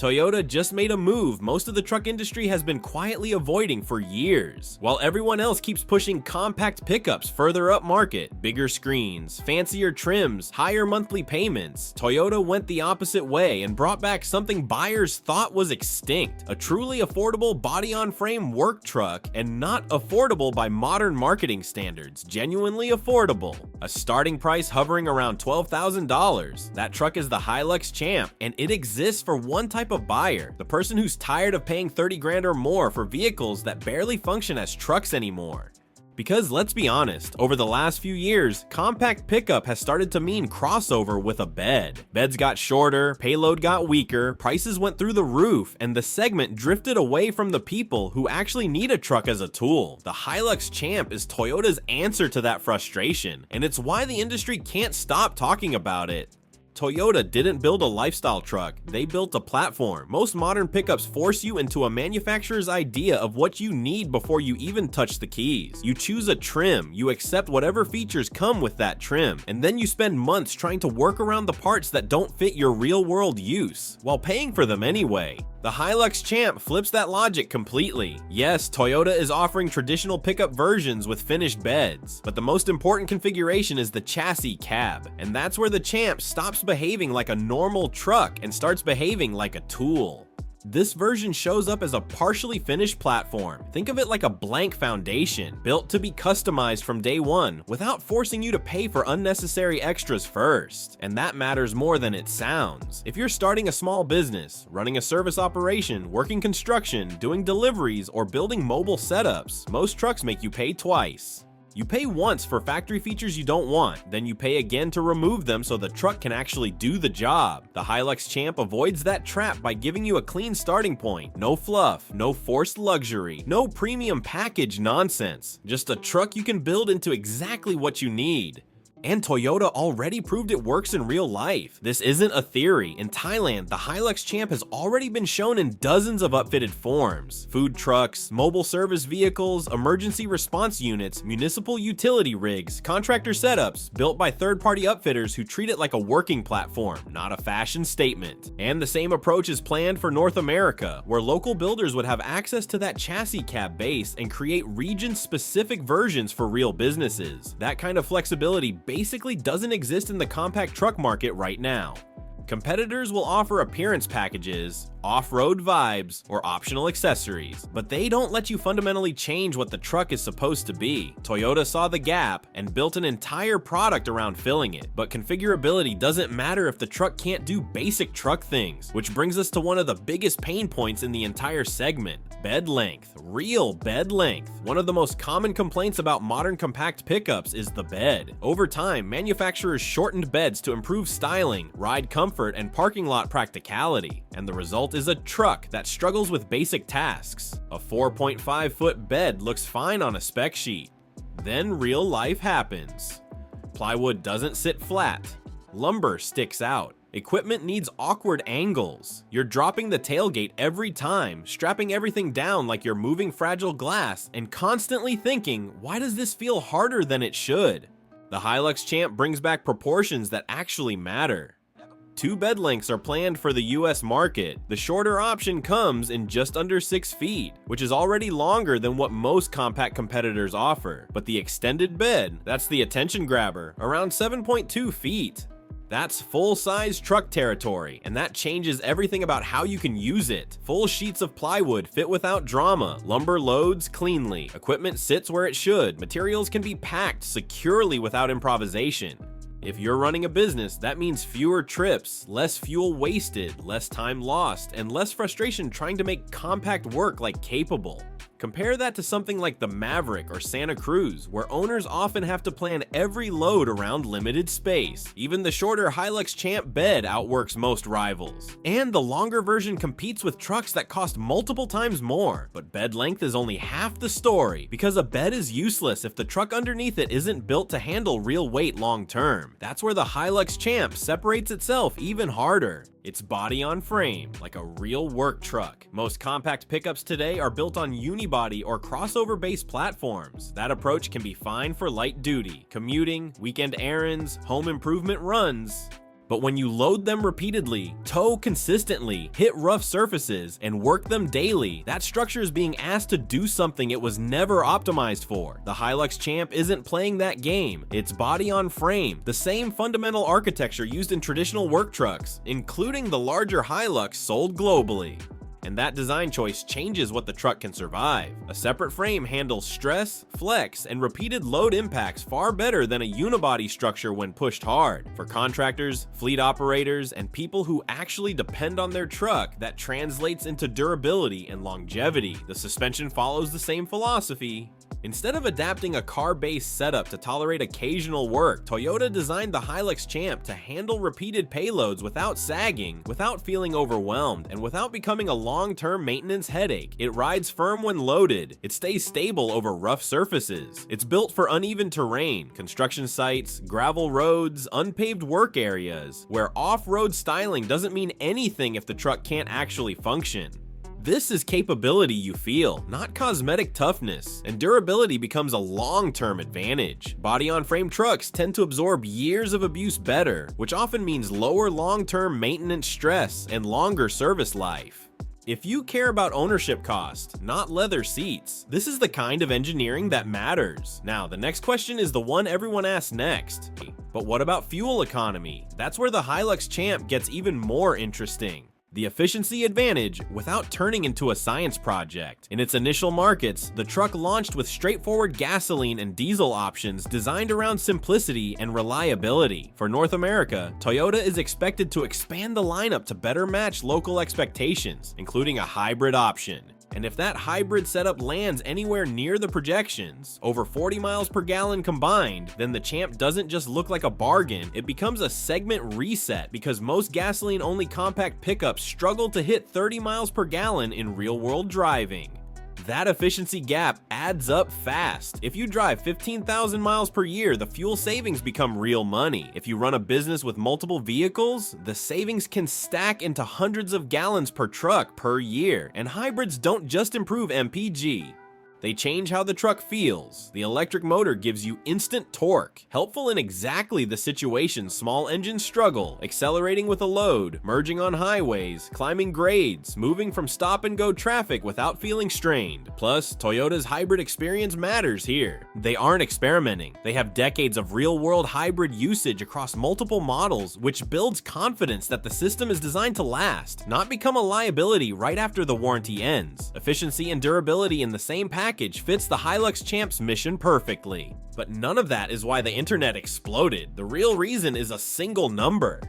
Toyota just made a move most of the truck industry has been quietly avoiding for years. While everyone else keeps pushing compact pickups further up market, bigger screens, fancier trims, higher monthly payments, Toyota went the opposite way and brought back something buyers thought was extinct: a truly affordable body-on-frame work truck, and not affordable by modern marketing standards, genuinely affordable. A starting price hovering around $12,000. That truck is the Hilux Champ, and it exists for one type of buyer: the person who's tired of paying 30 grand or more for vehicles that barely function as trucks anymore. Because let's be honest, over the last few years, compact pickup has started to mean crossover with a bed. Beds got shorter, payload got weaker, prices went through the roof, and the segment drifted away from the people who actually need a truck as a tool. The Hilux Champ is Toyota's answer to that frustration, and it's why the industry can't stop talking about it. Toyota didn't build a lifestyle truck, they built a platform. Most modern pickups force you into a manufacturer's idea of what you need before you even touch the keys. You choose a trim, you accept whatever features come with that trim, and then you spend months trying to work around the parts that don't fit your real-world use, while paying for them anyway. The Hilux Champ flips that logic completely. Yes, Toyota is offering traditional pickup versions with finished beds, but the most important configuration is the chassis cab, and that's where the Champ stops behaving like a normal truck and starts behaving like a tool. This version shows up as a partially finished platform. Think of it like a blank foundation, built to be customized from day one without forcing you to pay for unnecessary extras first. And that matters more than it sounds. If you're starting a small business, running a service operation, working construction, doing deliveries, or building mobile setups, most trucks make you pay twice. You pay once for factory features you don't want, then you pay again to remove them so the truck can actually do the job. The Hilux Champ avoids that trap by giving you a clean starting point. No fluff, no forced luxury, no premium package nonsense. Just a truck you can build into exactly what you need. And Toyota already proved it works in real life. This isn't a theory. In Thailand, the Hilux Champ has already been shown in dozens of upfitted forms: food trucks, mobile service vehicles, emergency response units, municipal utility rigs, contractor setups, built by third-party upfitters who treat it like a working platform, not a fashion statement. And the same approach is planned for North America, where local builders would have access to that chassis cab base and create region-specific versions for real businesses. That kind of flexibility basically doesn't exist in the compact truck market right now. Competitors will offer appearance packages, off-road vibes, or optional accessories, but they don't let you fundamentally change what the truck is supposed to be. Toyota saw the gap and built an entire product around filling it, but configurability doesn't matter if the truck can't do basic truck things, which brings us to one of the biggest pain points in the entire segment: bed length. Real bed length. One of the most common complaints about modern compact pickups is the bed. Over time, manufacturers shortened beds to improve styling, ride comfort, and parking lot practicality, and the result is a truck that struggles with basic tasks. A 4.5-foot bed looks fine on a spec sheet. Then real life happens. Plywood doesn't sit flat. Lumber sticks out. Equipment needs awkward angles. You're dropping the tailgate every time, strapping everything down like you're moving fragile glass, and constantly thinking, why does this feel harder than it should? The Hilux Champ brings back proportions that actually matter. 2 bed lengths are planned for the US market. The shorter option comes in just under 6 feet, which is already longer than what most compact competitors offer. But the extended bed, that's the attention grabber, around 7.2 feet. That's full-size truck territory, and that changes everything about how you can use it. Full sheets of plywood fit without drama, lumber loads cleanly, equipment sits where it should, materials can be packed securely without improvisation. If you're running a business, that means fewer trips, less fuel wasted, less time lost, and less frustration trying to make compact work like capable. Compare that to something like the Maverick or Santa Cruz, where owners often have to plan every load around limited space. Even the shorter Hilux Champ bed outworks most rivals. And the longer version competes with trucks that cost multiple times more. But bed length is only half the story, because a bed is useless if the truck underneath it isn't built to handle real weight long term. That's where the Hilux Champ separates itself even harder. It's body on frame, like a real work truck. Most compact pickups today are built on unibody or crossover-based platforms. That approach can be fine for light duty, commuting, weekend errands, home improvement runs. But when you load them repeatedly, tow consistently, hit rough surfaces, and work them daily, that structure is being asked to do something it was never optimized for. The Hilux Champ isn't playing that game. It's body on frame, the same fundamental architecture used in traditional work trucks, including the larger Hilux sold globally. And that design choice changes what the truck can survive. A separate frame handles stress, flex, and repeated load impacts far better than a unibody structure when pushed hard. For contractors, fleet operators, and people who actually depend on their truck, that translates into durability and longevity. The suspension follows the same philosophy. Instead of adapting a car-based setup to tolerate occasional work, Toyota designed the Hilux Champ to handle repeated payloads without sagging, without feeling overwhelmed, and without becoming a long-term maintenance headache. It rides firm when loaded. It stays stable over rough surfaces. It's built for uneven terrain, construction sites, gravel roads, unpaved work areas, where off-road styling doesn't mean anything if the truck can't actually function. This is capability you feel, not cosmetic toughness, and durability becomes a long-term advantage. Body-on-frame trucks tend to absorb years of abuse better, which often means lower long-term maintenance stress and longer service life. If you care about ownership cost, not leather seats, this is the kind of engineering that matters. Now, the next question is the one everyone asks next. But what about fuel economy? That's where the Hilux Champ gets even more interesting. The efficiency advantage without turning into a science project. In its initial markets, the truck launched with straightforward gasoline and diesel options designed around simplicity and reliability. For North America, Toyota is expected to expand the lineup to better match local expectations, including a hybrid option. And if that hybrid setup lands anywhere near the projections, over 40 miles per gallon combined, then the Champ doesn't just look like a bargain, it becomes a segment reset because most gasoline-only compact pickups struggle to hit 30 miles per gallon in real-world driving. That efficiency gap adds up fast. If you drive 15,000 miles per year, the fuel savings become real money. If you run a business with multiple vehicles, the savings can stack into hundreds of gallons per truck per year. And hybrids don't just improve MPG. They change how the truck feels. The electric motor gives you instant torque, helpful in exactly the situation small engines struggle, accelerating with a load, merging on highways, climbing grades, moving from stop-and-go traffic without feeling strained. Plus, Toyota's hybrid experience matters here. They aren't experimenting. They have decades of real-world hybrid usage across multiple models, which builds confidence that the system is designed to last, not become a liability right after the warranty ends. Efficiency and durability in the same package fits the Hilux Champ's mission perfectly. But none of that is why the internet exploded. The real reason is a single number.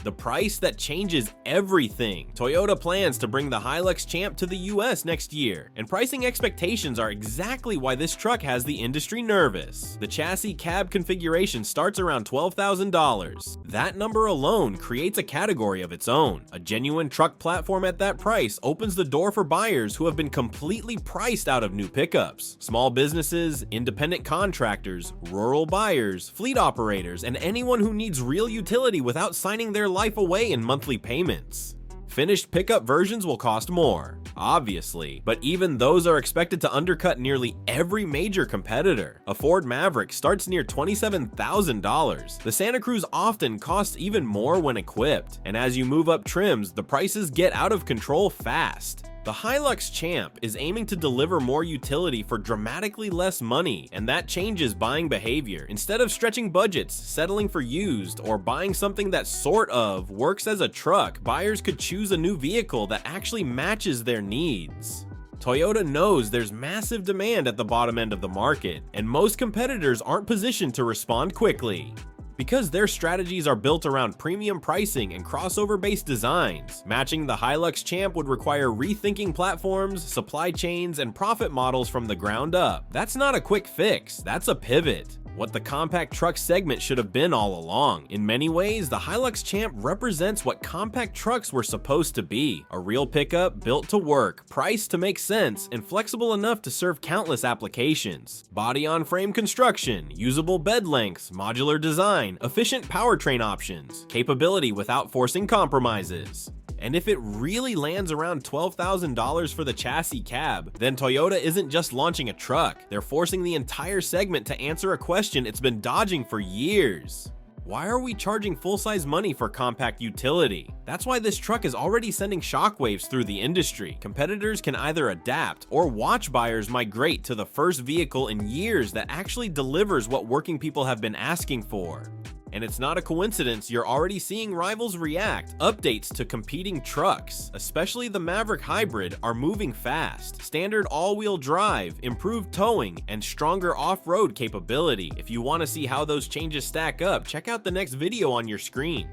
The price that changes everything. Toyota plans to bring the Hilux Champ to the US next year, and pricing expectations are exactly why this truck has the industry nervous. The chassis cab configuration starts around $12,000. That number alone creates a category of its own. A genuine truck platform at that price opens the door for buyers who have been completely priced out of new pickups. Small businesses, independent contractors, rural buyers, fleet operators, and anyone who needs real utility without signing their life away in monthly payments. Finished pickup versions will cost more, obviously, but even those are expected to undercut nearly every major competitor. A Ford Maverick starts near $27,000. The Santa Cruz often costs even more when equipped, and as you move up trims, the prices get out of control fast. The Hilux Champ is aiming to deliver more utility for dramatically less money, and that changes buying behavior. Instead of stretching budgets, settling for used, or buying something that sort of works as a truck, buyers could choose a new vehicle that actually matches their needs. Toyota knows there's massive demand at the bottom end of the market, and most competitors aren't positioned to respond quickly. Because their strategies are built around premium pricing and crossover-based designs, matching the Hilux Champ would require rethinking platforms, supply chains, and profit models from the ground up. That's not a quick fix, that's a pivot. What the compact truck segment should have been all along. In many ways, the Hilux Champ represents what compact trucks were supposed to be. A real pickup built to work, priced to make sense, and flexible enough to serve countless applications. Body-on-frame construction, usable bed lengths, modular design, efficient powertrain options, capability without forcing compromises. And if it really lands around $12,000 for the chassis cab, then Toyota isn't just launching a truck, they're forcing the entire segment to answer a question it's been dodging for years. Why are we charging full-size money for compact utility? That's why this truck is already sending shockwaves through the industry. Competitors can either adapt or watch buyers migrate to the first vehicle in years that actually delivers what working people have been asking for. And it's not a coincidence you're already seeing rivals react. Updates to competing trucks, especially the Maverick Hybrid, are moving fast. Standard all-wheel drive, improved towing, and stronger off-road capability. If you want to see how those changes stack up, check out the next video on your screen.